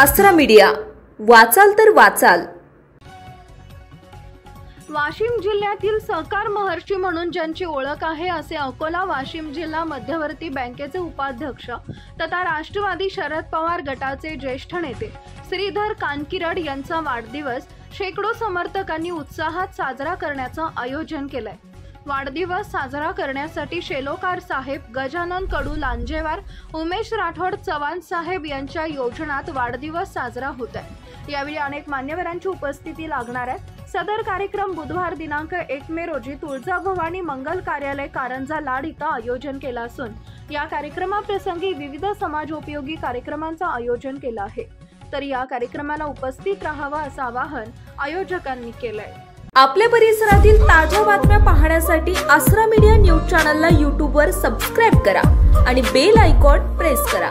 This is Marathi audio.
आसरा मीडिया, वाचाल तर वाचाल। वाशिम जिल्ह्यातील सहकार महर्षी म्हणून ज्यांची ओळख आहे असे अकोला वाशिम जिल्हा मध्यवर्ती बँकेचे उपाध्यक्ष तथा राष्ट्रवादी शरद पवार गटाचे ज्येष्ठ नेते श्रीधर कानकिरड यांचा वाढदिवस शेकडो समर्थकांनी उत्साहात साजरा करण्याचं आयोजन केलंय। वाढदिवस साजरा करण्यासाठी शेलोकार साहेब, गजानन कडू लांजेवार, उमेश राठोड चव्हाण साहेब यांच्या योजनात वाढदिवस साजरा होत आहे। यावेळी अनेक मान्यवरांची उपस्थिती लागणार आहे। सदर कार्यक्रम बुधवार दिनांक 1 मे रोजी तुळजाभवानी मंगल कार्यालय कारंजा लाड इथं आयोजन केलं असून या कार्यक्रमाप्रसंगी विविध समाजोपयोगी कार्यक्रमांचं आयोजन केलं आहे। तर या कार्यक्रमाला उपस्थित राहावं असं आवाहन आयोजकांनी केलंय। आपल्या परिसरातील ताज्या बातम्या पाहण्यासाठी आसरा मीडिया न्यूज चॅनलला YouTube वर सबस्क्राइब करा आणि बेल आयकॉन प्रेस करा।